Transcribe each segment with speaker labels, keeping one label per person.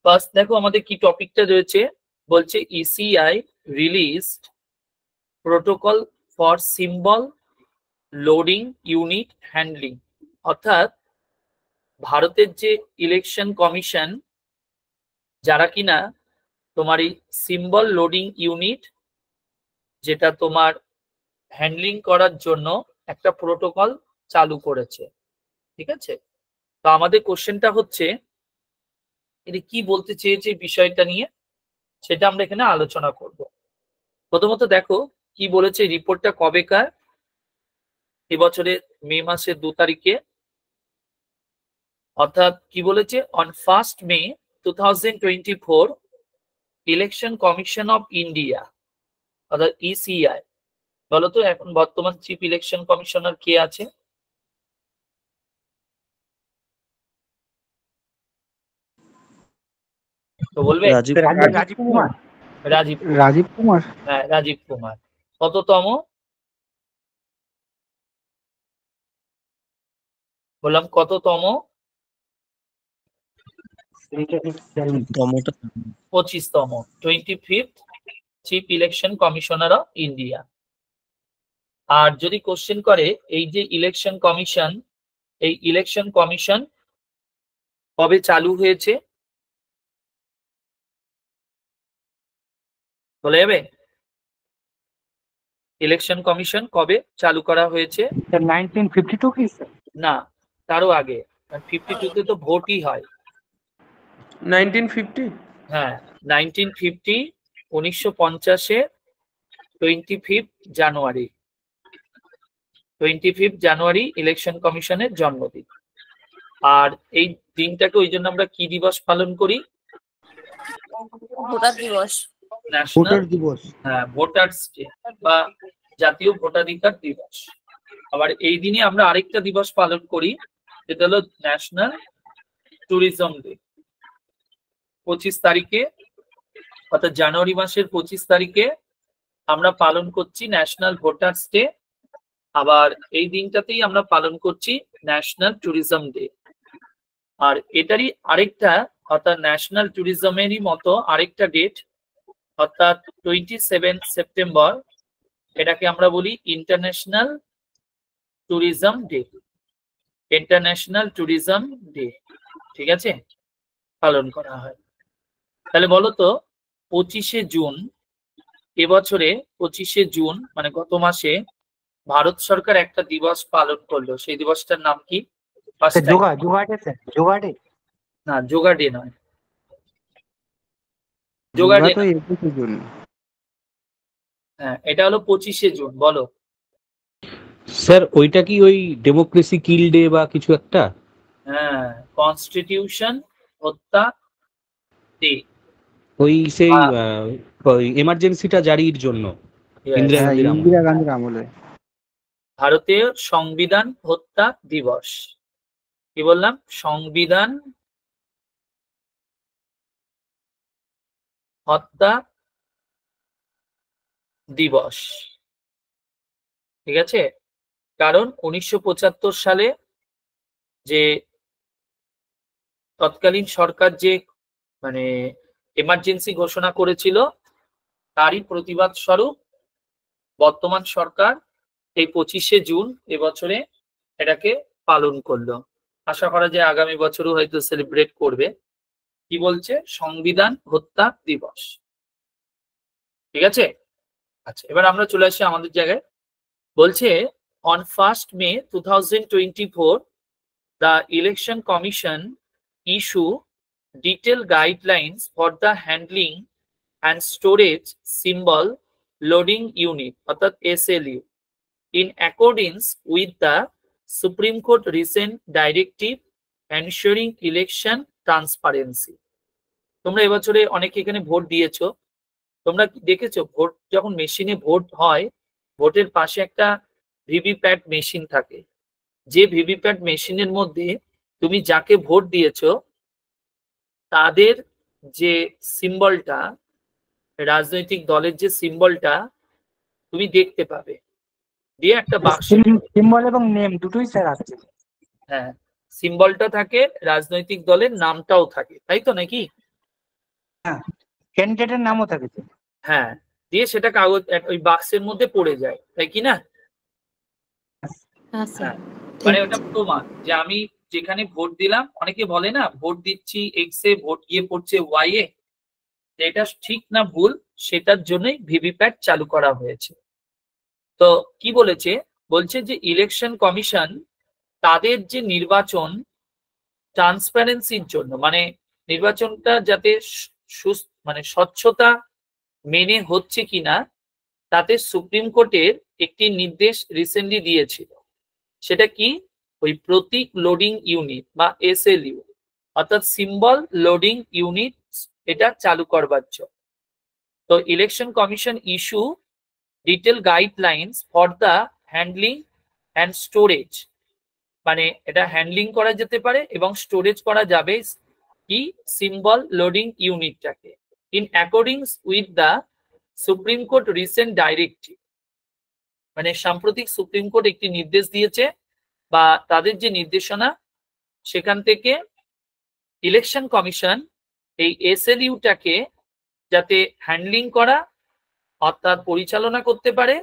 Speaker 1: First দেখো আমাদের কি টপিকটা রয়েছে, বলছে ECI released protocol for symbol loading unit handling. অর্থাৎ ভারতের যে ইলেকশন কমিশন, যারা কিনা তোমার এই সিম্বল লোডিং ইউনিট যেটা তোমার হ্যান্ডলিং করার জন্য একটা প্রোটোকল চালু করেছে, ঠিক আছে। তো আমাদের কোশ্চেনটা হচ্ছে এটা কি বলতে চেয়েছে বিষয়টা নিয়ে, সেটা আমরা এখানে আলোচনা করব। প্রথমত দেখো কি বলেছে, রিপোর্টটা কবেকার, এবছরের মে মাসের 2 তারিখে। অর্থাৎ কি বলেছে, on 1 May 2024 election commission of India অর্থাৎ ইসিআই। বলতো এখন বর্তমান চিফ ইলেকশন কমিশনার কে আছে? তো বলবে
Speaker 2: রাজীব কুমার।
Speaker 1: হ্যাঁ, রাজীব কুমার। কততম? বললাম কততম? 25তম, 25th chief election commissioner of India. আর যদি কোশ্চেন করে এই যে ইলেকশন কমিশন, এই ইলেকশন কমিশন কবে চালু হয়েছে বলে যাবে? ইলেকশন কমিশন কবে চালু করা হয়েছে?
Speaker 3: 1952 কি স্যার?
Speaker 1: না, তারও আগে। 52 তে তো ভোটই হয়।
Speaker 4: 1950?
Speaker 1: হ্যাঁ, 1950, 1950-এ 25 জানুয়ারি, 25 জানুয়ারি ইলেকশন কমিশনের জন্মদিন। আর এই দিনটাকে ওই জন্য আমরা কি দিবস পালন করি?
Speaker 5: ভোটার দিবস।
Speaker 1: ন্যাশনাল ভোটার্স ডে বা জাতীয় ভোটাধিকার দিবস। আবার এই দিনে আমরা আরেকটা দিবস পালন করি, যেটা হলো ন্যাশনাল ট্যুরিজম ডে। 25 তারিখে অর্থাৎ জানুয়ারি মাসের 25 তারিখে আমরা পালন করছি ন্যাশনাল ভোটার্স ডে। আবার এই দিনটাতেই আমরা পালন করছি ন্যাশনাল ট্যুরিজম ডে। আর এটারই আরেকটা অর্থাৎ ন্যাশনাল ট্যুরিজমেরই মতো আরেকটা ডেট অর্থাৎ 27 সেপ্টেম্বর, এটাকে আমরা বলি international tourism day. International tourism day, ঠিক আছে, পালন করা হয়। তাহলে বলো তো 25শে জুন, এবছরে 25শে জুন মানে গত মাসে ভারত সরকার একটা দিবস পালন করলো, সেই দিবসটার নাম কি? না, যোগা ডে নয়। যোগা ডে তো 21শে জুন। হ্যাঁ, এটা হলো 25শে জুন। বলো
Speaker 2: স্যার, ওইটা কি ওই ডেমোক্রেসি কিল ডে বা কিছু একটা?
Speaker 1: হ্যাঁ, কনস্টিটিউশন হত্যা ডে।
Speaker 2: ওই সেই এমার্জেন্সিটা জারির জন্য ইন্দিরা গান্ধীর আমলে
Speaker 1: ভারতীয় সংবিধান হত্যা দিবস। কি বললাম? সংবিধান হত্যা দিবস, ঠিক আছে। কারণ 1975 সালে যে তৎকালীন সরকার যে মানে এমার্জেন্সি ঘোষণা করেছিল, তারই প্রতিবাদ স্বরূপ বর্তমান সরকার এই 25শে জুন এবছরে এটাকে পালন করলো। আশা করা যায় আগামী বছরও হয়তো সেলিব্রেট করবে। কি বলছে? সংবিধান হত্যা দিবস, ঠিক আছে। আচ্ছা, এবার আমরা চলে আসি আমাদের জায়গায়। বলছে on 1 May 2024 the election commission issue detailed guidelines for the handling and storage symbol loading unit অর্থাৎ SLU in accordance with the Supreme Court recent directive ensuring election transparency। তোমরা এবছরে অনেকে এখানে ভোট দিয়েছো, তোমরা দেখেছো ভোট যখন মেশিনে ভোট হয়, ভোটের পাশে একটা ভিভিপ্যাট মেশিন থাকে। যে ভিভিপ্যাট মেশিনের মধ্যে তুমি যাকে ভোট দিয়েছো তাদের যে সিম্বলটা, রাজনৈতিক দলের যে সিম্বলটা তুমি দেখতে পাবে, দিয়ে একটা বাক্স,
Speaker 3: সিম্বল এবং নেম দুটোই স্যার আছে।
Speaker 1: হ্যাঁ, সিম্বলটা থাকে, রাজনৈতিক দলের নামটাও থাকে, তাই তো নাকি?
Speaker 3: ক্যান্ডিডেটের নামও থাকে তো।
Speaker 1: হ্যাঁ, দিয়ে সেটা কাগজ ওই বাক্সের মধ্যে পড়ে যায়, তাই কি না?
Speaker 4: হ্যাঁ স্যার,
Speaker 1: হ্যাঁ, মানে ওটা প্রমাণ যে আমি যেখানে ভোট দিলাম, অনেকে বলে না ভোট দিচ্ছি এক্স এ, ভোট গিয়ে পড়ছে ওয়াই এ, এটা ঠিক না ভুল, সেটার জন্যই ভিভিপ্যাট চালু করা হয়েছে। তো কি বলেছে, বলছে যে ইলেকশন কমিশন তাদের যে নির্বাচন ট্রান্সপারেন্সির জন্য, মানে নির্বাচনটা যাতে মানে স্বচ্ছতা মেনে হচ্ছে কিনা, তাতে সুপ্রিম কোর্টের একটি নির্দেশ রিসেন্টলি দিয়েছিল। সেটা কি, ওই প্রতীক লোডিং ইউনিট বা এসএলইউ অর্থাৎ সিম্বল লোডিং ইউনিট, এটা চালু করবার জন্য। তো election commission issue detail guidelines for the handling and storage, মানে এটা হ্যান্ডলিং করা যেতে পারে এবং স্টোরেজ করা যাবে কি সিম্বল লোডিং ইউনিটটাকে, in accordings with the supreme court recent directive. মানে সাম্প্রতিক সুপ্রিম কোর্ট একটি নির্দেশ দিয়েছে বা তাদের যে নির্দেশনা, সেখান থেকে ইলেকশন কমিশন এই এসএলইউটাকে যাতে হ্যান্ডলিং করা অর্থাৎ পরিচালনা করতে পারে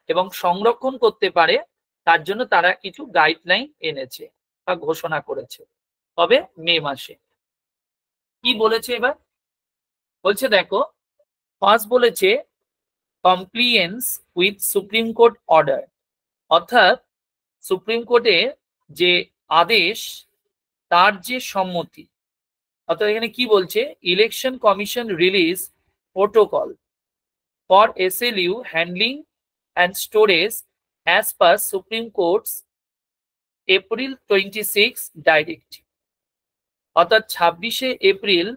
Speaker 1: এবং সংরক্ষণ করতে পারে, তার জন্য তারা কিছু গাইডলাইন এনেছে বা ঘোষণা করেছে। তবে মে মাসে কি বলেছে এবার, বলছে দেখো, ফার্স্ট বলেছে compliance with supreme court order, অর্থাৎ সুপ্রিম কোর্টের যে আদেশ তার যে সম্মতি, অর্থাৎ এখানে কি বলছে, election commission release protocol for SLU handling and storage as per supreme court's April 26 directive, অর্থাৎ 26শে এপ্রিল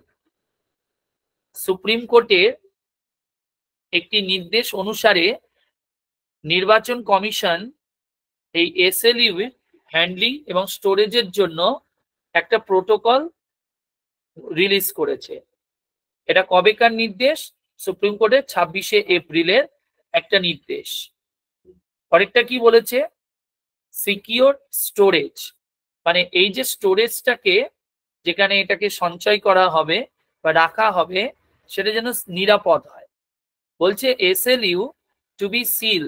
Speaker 1: সুপ্রিম কোর্টের একটি নির্দেশ অনুসারে নির্বাচন কমিশন এই এসএলইউ হ্যান্ডলিং এবং স্টোরেজের জন্য একটা প্রোটোকল রিলিজ করেছে। এটা কবেকার নির্দেশ, সুপ্রিম কোর্টের 26শে এপ্রিলের একটা নির্দেশ। আরেকটা কি বলেছে, সিকিউর স্টোরেজ, মানে এই যে স্টোরেজটাকে যেখানে এটাকে সঞ্চয় করা হবে বা রাখা হবে, সেটা যেন নিরাপদ হয়। বলছে এসএলইউ টু বি সিল,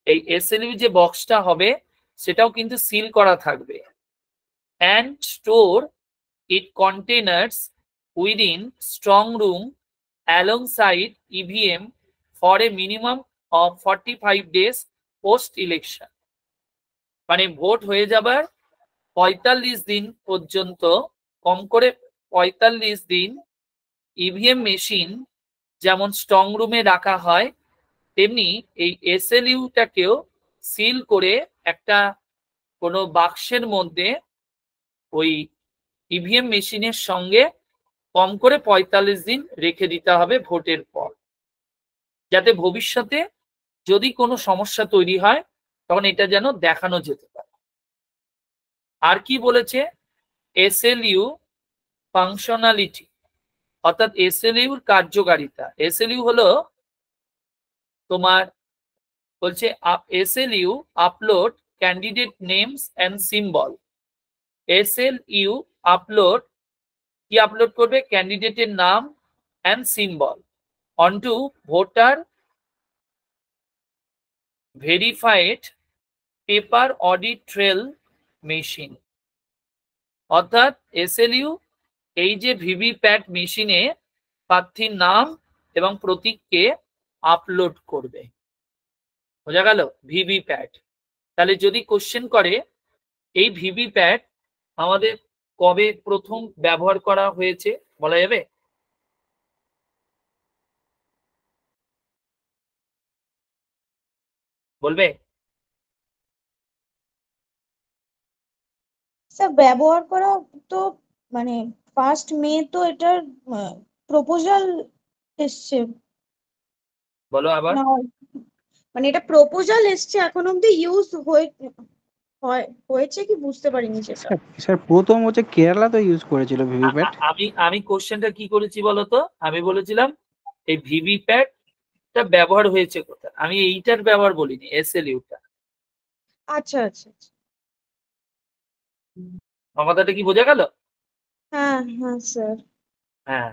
Speaker 1: এই এসএলইউ যে বক্সটা হবে সেটাও কিন্তু সিল করা থাকবে, and store it containers within strong room alongside EVM for a minimum of 45 days post election, মানে ভোট হয়ে যাবার 45 দিন পর্যন্ত, কম করে 45 দিন ইভিএম মেশিন যেমন স্ট্রং রুমে রাখা হয়, তেমনি এই এসএলইউটাকেও সিল করে একটা কোনো বাক্সের মধ্যে ওই ইভিএম মেশিনের সঙ্গে কম করে 45 দিন রেখে দিতে হবে ভোটের পর, যাতে ভবিষ্যতে যদি কোনো সমস্যা তৈরি হয় তখন এটা যেন দেখানো যেতে পারে। আর কি বলেছে, এসএলইউ ফাংশনালিটি, অর্থাৎ এসএলইউর কার্যকারিতা। এসএলইউ হলো তোমার, বলছে SLU upload candidate names and symbol, SLU upload কি আপলোড করবে, ক্যান্ডিডেটের নাম and symbol onto voter verified paper audit trail machine, অর্থাৎ এসএলইউ এই যে ভিভিপ্যাট মেশিনে প্রার্থীর নাম এবং প্রতীককে আপলোড করবে। বোঝা গেল ভিভিপ্যাট। তাহলে যদি কোশ্চেন করে এই ভিভিপ্যাট আমাদের কবে প্রথম ব্যবহার করা হয়েছে বলা যাবে? বলবে?
Speaker 4: স্যার ব্যবহার করা তো মানে 1 মে তো এটার প্রপোজাল এসছে,
Speaker 1: বলো আবার।
Speaker 4: না মানে এটা প্রপোজাল এসছে, এখন অব্দি ইউজ হয়েছে কি বুঝতে পারিনি সেটা।
Speaker 5: স্যার প্রথম হচ্ছে কেরালা তো ইউজ করেছিল ভিভিপ্যাট।
Speaker 1: আমি কোশ্চেনটা কি করেছি বলতো, আমি বলেছিলাম এই ভিভিপ্যাটটা ব্যবহার হয়েছে কোথায়, আমি এইটার ব্যবহার বলিনি, এসএলইউটা।
Speaker 4: আচ্ছা আচ্ছা,
Speaker 1: কথাটা কি বোঝা গেল?
Speaker 4: হ্যাঁ হ্যাঁ স্যার।
Speaker 1: হ্যাঁ,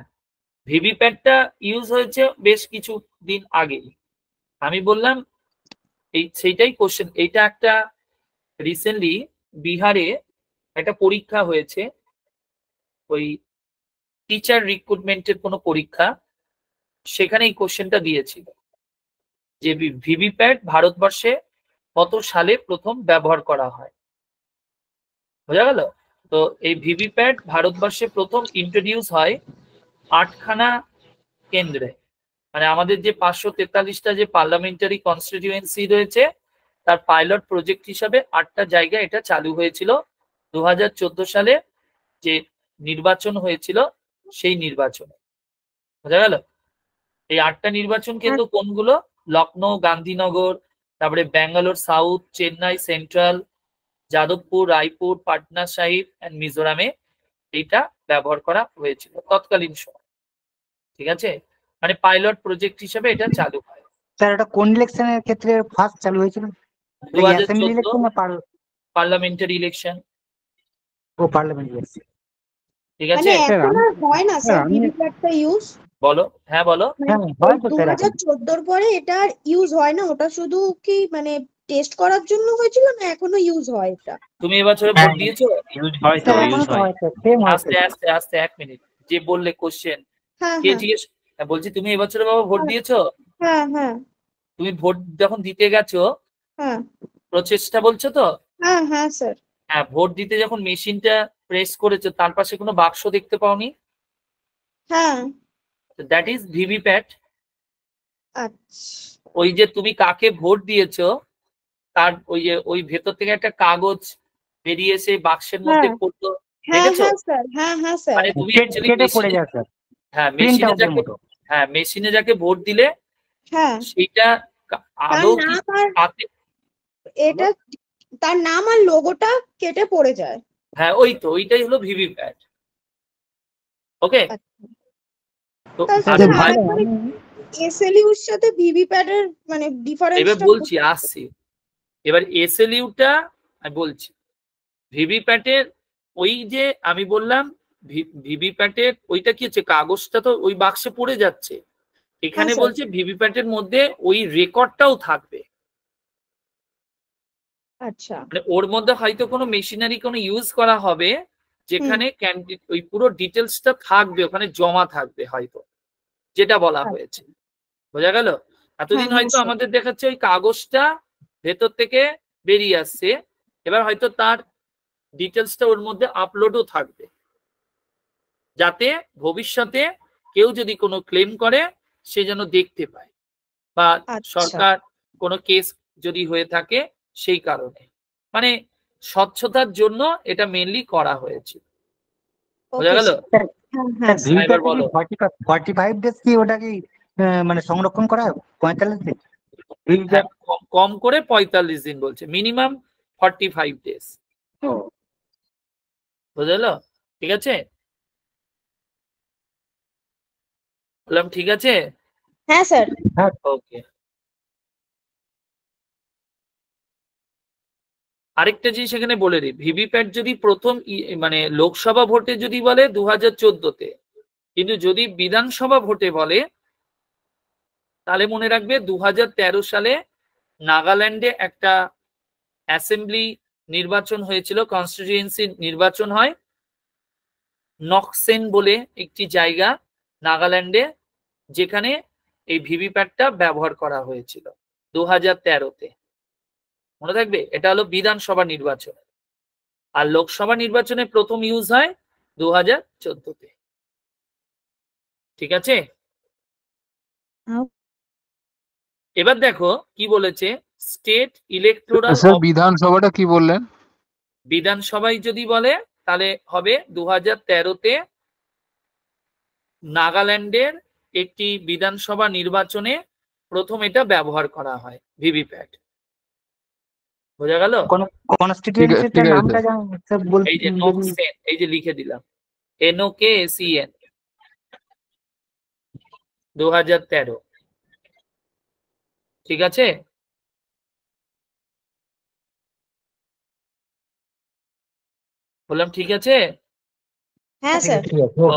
Speaker 1: ভিভিপ্যাটটা ইউজ হয়েছে বেশ কিছু দিন আগে। আমি বললাম সেইটাই কোশ্চেন। এইটা একটা রিসেন্টলি বিহারে একটা পরীক্ষা হয়েছে, ওই টিচার রিক্রুটমেন্টের কোনো পরীক্ষা, সেখানে এই কোশ্চেনটা দিয়েছিল যে ভিভিপ্যাট ভারতবর্ষে কত সালে প্রথম ব্যবহার করা হয়। বোঝা গেল? তো এই ভিভিপ্যাট ভারতবর্ষে প্রথম ইন্ট্রোডিউস হয় 8খানা কেন্দ্রে, মানে আমাদের যে 543টা যে পার্লামেন্টারি কনস্টিটিউয়েন্সি রয়েছে তার পাইলট প্রজেক্ট হিসাবে 8টা জায়গায় এটা চালু হয়েছিল 2014 সালে যে নির্বাচন হয়েছিল সেই নির্বাচনে। বোঝা গেল? এই 8টা নির্বাচন কিন্তু কোনগুলো? লখনৌ, গান্ধীনগর, তারপরে Bangalore south, Chennai central, Jadavpur, Raipur, Patna Sahib and মিজোরামে এইটা ব্যবহার করা হয়েছিল তৎকালীন সময়। ঠিক আছে, মানে পাইলট প্রজেক্ট হিসেবে এটা চালু হয়।
Speaker 3: স্যার এটা কোন ইলেকশনের ক্ষেত্রে ফার্স্ট চালু হয়েছিল? অ্যাসেম্বলি
Speaker 1: 2014
Speaker 3: ইলেকশন না
Speaker 1: পার্লামেন্টারি ইলেকশন।
Speaker 3: Parliament election?
Speaker 1: ঠিক
Speaker 4: মানে
Speaker 1: আছে,
Speaker 4: এখন আর হয় না স্যার
Speaker 5: আমি-
Speaker 4: ভিভিপ্যাটটা ইউজ?
Speaker 1: বলো। হ্যাঁ বলো।
Speaker 3: হ্যাঁ হয় তো স্যার এখন।
Speaker 4: 2014 পরে এটা আর ইউজ হয় না? ওটা শুধু কি মানে টেস্ট করার জন্য হয়েছিল না এখনো ইউজ হয় এটা?
Speaker 1: তুমি এবছরে ভোট দিয়েছো?
Speaker 2: ইউজ হয় তো,
Speaker 3: স্যার
Speaker 2: ইউজ
Speaker 3: এখনো তো
Speaker 2: হয়।
Speaker 3: হয় স্যার, সেম হয়
Speaker 1: আস্তে
Speaker 3: স্যার।
Speaker 1: আস্তে আস্তে, এক মিনিট। যে বললে কোশ্চেন,
Speaker 4: হ্যাঁ
Speaker 1: কে
Speaker 4: হ্যাঁ
Speaker 1: জিজ্ঞেস? হ্যাঁ, বলছি তুমি এবছরে বাবা ভোট দিয়েছো?
Speaker 4: হ্যাঁ হ্যাঁ
Speaker 1: তুমি ভোট যখন দিতে গেছো
Speaker 4: হ্যাঁ
Speaker 1: প্রচেষ্টা বলছো তো?
Speaker 4: হ্যাঁ হ্যাঁ স্যার।
Speaker 1: হ্যাঁ, ভোট দিতে যখন মেশিনটা প্রেস করেছো তার পাশে কোনো বাক্স দেখতে পাওনি?
Speaker 4: হ্যাঁ
Speaker 1: দ্যাট ইজ ভিভিপ্যাট।
Speaker 4: আচ্ছা।
Speaker 1: ওই যে তুমি কাকে ভোট দিয়েছো তার ওই ভেতর থেকে একটা কাগজ বেরিয়ে এসে বাক্সের মধ্যে
Speaker 4: হ্যাঁ।
Speaker 1: পড়লো,
Speaker 4: হ্যাঁ
Speaker 1: দেখেছো?
Speaker 4: হ্যাঁ স্যার, হ্যাঁ হ্যাঁ স্যার।
Speaker 1: মানে তুমি actually
Speaker 3: কেটে পড়ে
Speaker 1: মেশিনে,
Speaker 3: যায় স্যার,
Speaker 1: হ্যাঁ
Speaker 3: প্রিন্ট
Speaker 1: মেশিনে
Speaker 3: আউটের
Speaker 1: যাকে,
Speaker 3: মতো।
Speaker 1: হ্যাঁ মেশিনে যাকে ভোট দিলে
Speaker 4: হ্যাঁ,
Speaker 1: সেইটা
Speaker 4: তার
Speaker 1: আদৌ কি
Speaker 4: নাম আর
Speaker 1: তাতে,
Speaker 4: এটা, তার নাম আর লোগোটা কেটে পড়ে যায়।
Speaker 1: হ্যাঁ ওই তো, ওইটাই হলো ভিভিপ্যাট। ওকে, তো
Speaker 4: স্যার
Speaker 1: আচ্ছা
Speaker 3: ভালো,
Speaker 1: ভাই,
Speaker 4: এসএলইউর সাথে ভিভিপ্যাট এর মানে
Speaker 1: এবার
Speaker 4: ডিফারেন্সটা?
Speaker 1: বলছি, আসছি এবার এসএলইউটা আমি বলছি। ভিভিপ্যাটের ওই যে আমি বললাম ভিভিপ্যাটের ওইটা কি হচ্ছে, কাগজটা তো ওই বাক্সে পড়ে যাচ্ছে। এখানে
Speaker 4: স্যার।
Speaker 1: বলছে ভিভিপ্যাটের মধ্যে ওই রেকর্ডটাও থাকবে,
Speaker 4: আচ্ছা।
Speaker 1: মানে ওর মধ্যে হয়তো কোনো মেশিনারি কোনো ইউজ করা হবে যেখানে ওই পুরো ডিটেলসটা থাকবে, ওখানে জমা থাকবে হয়তো, যেটা বলা হয়েছে। বোঝা গেল? এতদিন
Speaker 4: হ্যাঁ,
Speaker 1: হয়তো
Speaker 4: স্যার।
Speaker 1: আমাদের দেখাচ্ছে ওই কাগজটা ভেতর থেকে বেরিয়ে আসছে, এবার হয়তো তার ডিটেলসটা ওর মধ্যে আপলোডও থাকবে, যাতে ভবিষ্যতে কেউ যদি কোনো ক্লেম করে সে যেন দেখতে পায়, বা
Speaker 4: আচ্ছা।
Speaker 1: সরকার কোনো কেস যদি হয়ে থাকে সেই কারণে, মানে স্বচ্ছতার জন্য এটা মেনলি করা হয়েছে। বোঝা
Speaker 4: ওকে
Speaker 1: গেল?
Speaker 4: স্যার। হ্যাঁ হ্যাঁ স্যার।
Speaker 1: এবার বলো।
Speaker 3: 45 ডেজ কি ওটা কি মানে সংরক্ষণ করা হয়? 45 দিন?
Speaker 1: হ্যাঁ, কম করে 45 দিন বলছে, মিনিমাম 45 ডেজ। বুঝা গেল? ঠিক আছে, বললাম ঠিক আছে।
Speaker 4: হ্যাঁ স্যার।
Speaker 1: ওকে, আরেকটা জিনিস এখানে বলে দিই, ভিভিপ্যাট যদি প্রথম মানে লোকসভা ভোটে যদি বলে 2014-তে, কিন্তু যদি বিধানসভা ভোটে বলে তাহলে মনে রাখবে 2013 সালে নাগাল্যান্ডে একটা অ্যাসেম্বলি নির্বাচন হয়েছিল, কনস্টিটিউয়েন্সি নির্বাচন হয় নকসেন বলে একটি জায়গা নাগাল্যান্ডে, যেখানে এই ভিভিপ্যাটটা ব্যবহার করা হয়েছিল 2013-তে। মনে থাকবে, এটা হলো বিধানসভা নির্বাচন, আর লোকসভা নির্বাচনে প্রথম ইউজ হয় 2014-তে। ঠিক আছে, এবার দেখো কি বলেছে, স্টেট ইলেকটোরাল।
Speaker 6: স্যার বিধানসভাটা কি বললেন?
Speaker 1: বিধানসভায় যদি বলে তাহলে হবে 2013-তে নাগাল্যান্ডের একটি বিধানসভা নির্বাচনে প্রথম এটা ব্যবহার করা হয় ভিভিপ্যাট। বোঝা গেল?
Speaker 3: কনস্টিটিউয়েন্সিটার
Speaker 6: ঠিক আছে,
Speaker 3: নামটা জানেন স্যার?
Speaker 1: এই যে নকসেন, এই যে লিখে দিলাম NOKSEN 2013। ঠিক আছে, বললাম ঠিক আছে।
Speaker 4: হ্যাঁ স্যার।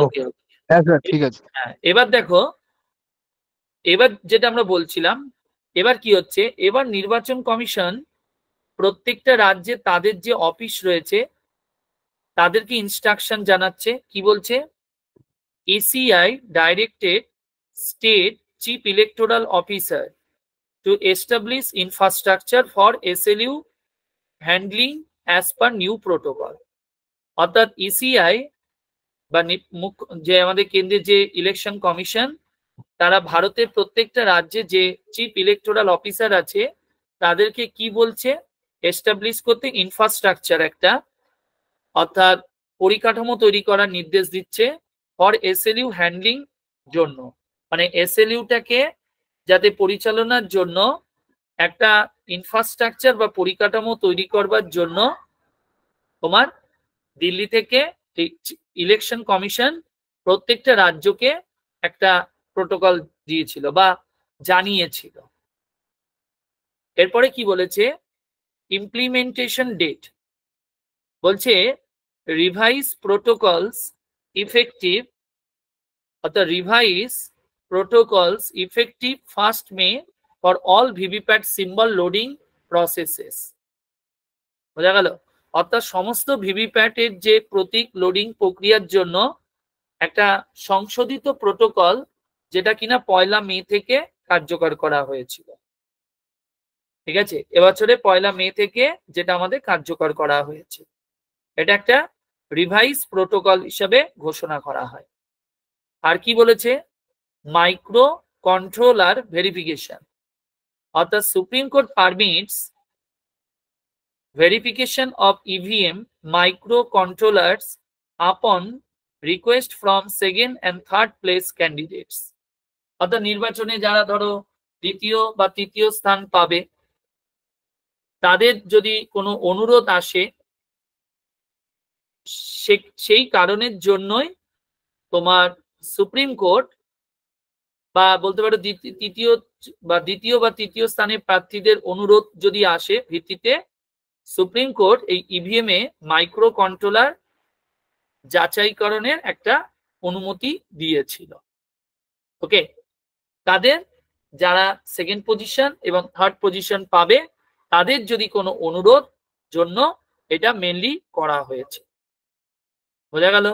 Speaker 1: ওকে,
Speaker 6: হ্যাঁ স্যার ঠিক আছে।
Speaker 1: হ্যাঁ, এবার দেখো, এবার যেটা আমরা বলছিলাম, এবার কি হচ্ছে, এবার নির্বাচন কমিশন প্রত্যেকটা রাজ্যে তাদের যে অফিস রয়েছে তাদেরকে ইনস্ট্রাকশন জানাচ্ছে, কি বলছে, ECI directed state chief electoral officer to establish infrastructure for SLU handling as per new protocol. অর্থাৎ ECI বা যে আমাদের কেন্দ্রের যে ইলেকশন কমিশন, তারা ভারতের প্রত্যেকটা রাজ্যে যে চিফ ইলেকটোরাল অফিসার আছে তাদেরকে কি বলছে, এস্টাবলিশ করতে ইনফ্রাস্ট্রাকচার একটা, অর্থাৎ পরিকাঠামো তৈরি করার নির্দেশ দিচ্ছে ফর SLU হ্যান্ডলিং জন্য, মানে SLUটাকে যাতে পরিচালনার জন্য একটা ইনফ্রাস্ট্রাকচার বা পরিকাঠামো তৈরি করবার জন্য তোমার দিল্লি থেকে ইলেকশন কমিশন প্রত্যেকটা রাজ্যকে একটা প্রোটোকল দিয়েছিল বা জানিয়েছিল। এরপরে কি বলেছে, ইমপ্লিমেন্টেশন ডেট, বলছে রিভাইজ প্রোটোকলস ইফেক্টিভ, অর্থাৎ revise protocols effective 1st May for all VVPAT symbol loading processes. বোঝা গেল? অর্থাৎ সমস্ত ভিভিপ্যাটের যে প্রতীক লোডিং প্রক্রিয়ার জন্য একটা সংশোধিত প্রোটোকল, যেটা কিনা 1 মে থেকে কার্যকর করা হয়েছিল। ঠিক আছে, এবছরে 1 মে থেকে যেটা আমাদের কার্যকর করা হয়েছে, এটা একটা রিভাইজ প্রোটোকল হিসেবে ঘোষণা করা হয়। আর কি বলেছে, মাইক্রো কন্ট্রোলার ভেরিফিকেশন, অর্থাৎ supreme court permits verification of EVM microcontrollers upon request from 2nd and 3rd place candidates. অর্থাৎ নির্বাচনে যারা ধরো 2য় বা 3য় স্থান পাবে, তাদের যদি কোনো অনুরোধ আসে, সেই কারণের জন্যই তোমার সুপ্রিম কোর্ট বা বলতে পারো দ্বিতীয় বা তৃতীয় স্থানে প্রার্থীদের অনুরোধ যদি আসে ভিত্তিতে সুপ্রিম কোর্ট এই ইভিএম এ মাইক্রো কন্ট্রোলার যাচাইকরণের একটা অনুমতি দিয়েছিল। ওকে, তাদের যারা 2nd পজিশন এবং 3rd পজিশন পাবে তাদের যদি কোনো অনুরোধ জন্য এটা মেনলি করা হয়েছে। বোঝা গেল?